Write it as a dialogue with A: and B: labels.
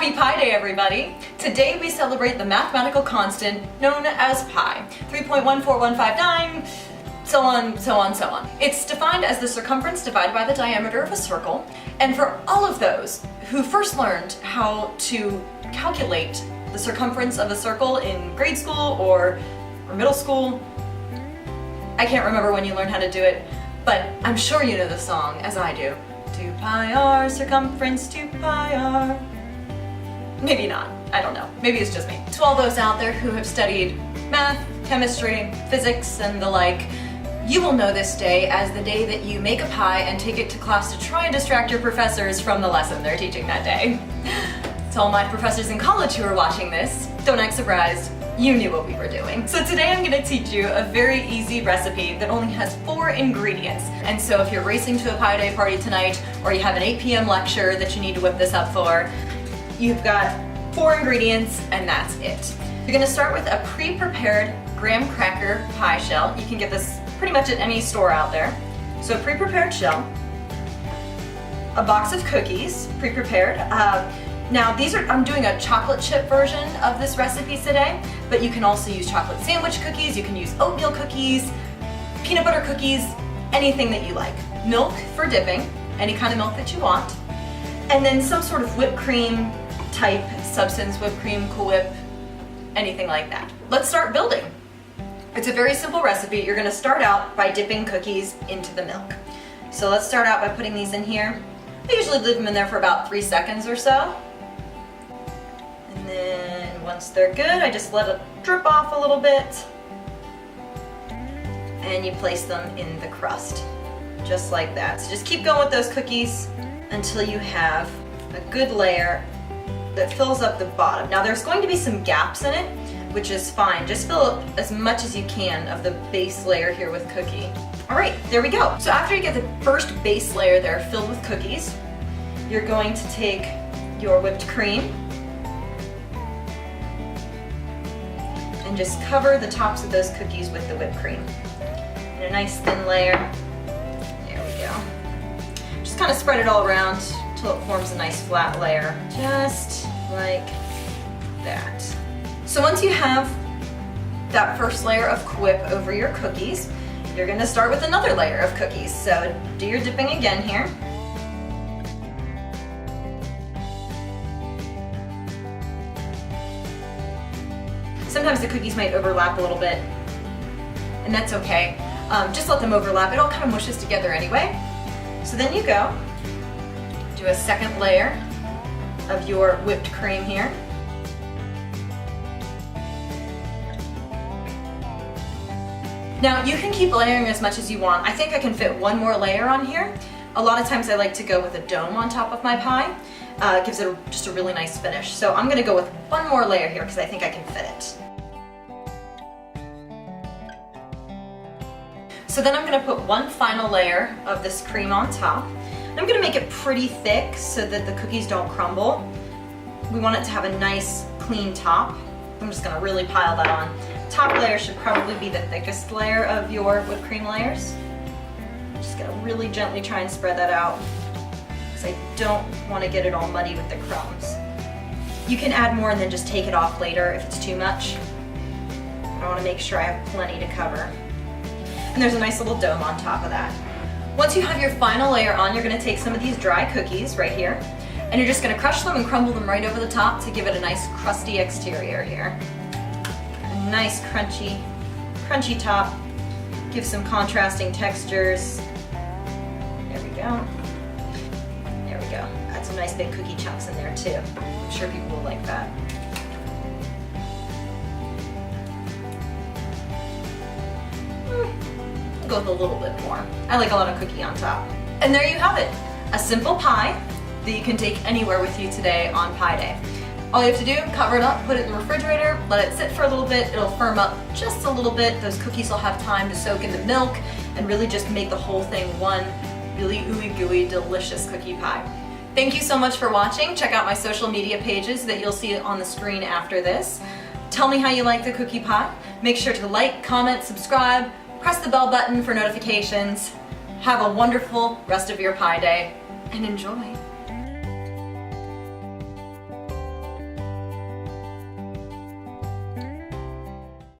A: Happy Pi Day, everybody! Today we celebrate the mathematical constant known as pi, 3.14159, so on, so on, so on. It's defined as the circumference divided by the diameter of a circle, and for all of those who first learned how to calculate the circumference of a circle in grade school or middle school, I can't remember when you learned how to do it, but I'm sure you know the song, as I do. 2 pi r circumference 2 pi r. Maybe not, I don't know, maybe it's just me. To all those out there who have studied math, chemistry, physics, and the like, you will know this day as the day that you make a pie and take it to class to try and distract your professors from the lesson they're teaching that day. To all my professors in college who are watching this, don't act surprised, you knew what we were doing. So today I'm going to teach you a very easy recipe that only has 4 ingredients. And so if you're racing to a Pi Day party tonight, or you have an 8 p.m. lecture that you need to whip this up for, you've got 4 ingredients and that's it. You're going to start with a pre-prepared graham cracker pie shell. You can get this pretty much at any store out there. So a pre-prepared shell, a box of cookies, pre-prepared. Now these are, I'm doing a chocolate chip version of this recipe today, but you can also use chocolate sandwich cookies, you can use oatmeal cookies, peanut butter cookies, anything that you like. Milk for dipping, any kind of milk that you want, and then some sort of whipped cream type substance, whipped cream, Cool Whip, anything like that. Let's start building. It's a very simple recipe. You're going to start out by dipping cookies into the milk. So let's start out by putting these in here. I usually leave them in there for about 3 seconds or so. And then once they're good, I just let it drip off a little bit. And you place them in the crust, just like that. So just keep going with those cookies until you have a good layer that fills up the bottom. Now there's going to be some gaps in it, which is fine. Just fill up as much as you can of the base layer here with cookie. All right, there we go. So after you get the first base layer there filled with cookies, you're going to take your whipped cream and just cover the tops of those cookies with the whipped cream. And a nice thin layer. There we go. Just kind of spread it all around until it forms a nice flat layer. Just like that. So once you have that first layer of whip over your cookies, you're going to start with another layer of cookies. So do your dipping again here. Sometimes the cookies might overlap a little bit, and that's okay. Just let them overlap. It all kind of mushes together anyway. So then you go, do a second layer of your whipped cream here. Now you can keep layering as much as you want. I think I can fit one more layer on here. A lot of times I like to go with a dome on top of my pie. It gives it just a really nice finish. So I'm gonna go with one more layer here because I think I can fit it. So then I'm gonna put one final layer of this cream on top. And I'm gonna make it pretty thick so that the cookies don't crumble. We want it to have a nice clean top. I'm just gonna really pile that on. Top layer should probably be the thickest layer of your whipped cream layers. I'm just gonna really gently try and spread that out because I don't want to get it all muddy with the crumbs. You can add more and then just take it off later if it's too much. I want to make sure I have plenty to cover. And there's a nice little dome on top of that. Once you have your final layer on, you're going to take some of these dry cookies right here, and you're just going to crush them and crumble them right over the top to give it a nice crusty exterior here. A nice crunchy top. Give some contrasting textures. There we go. There we go. Add some nice big cookie chunks in there too. I'm sure people will like that. Go with a little bit more. I like a lot of cookie on top. And there you have it. A simple pie that you can take anywhere with you today on Pi Day. All you have to do, cover it up, put it in the refrigerator, let it sit for a little bit, it'll firm up just a little bit. Those cookies will have time to soak in the milk and really just make the whole thing one really ooey gooey delicious cookie pie. Thank you so much for watching. Check out my social media pages that you'll see on the screen after this. Tell me how you like the cookie pie. Make sure to like, comment, subscribe, press the bell button for notifications. Have a wonderful rest of your Pi Day and enjoy.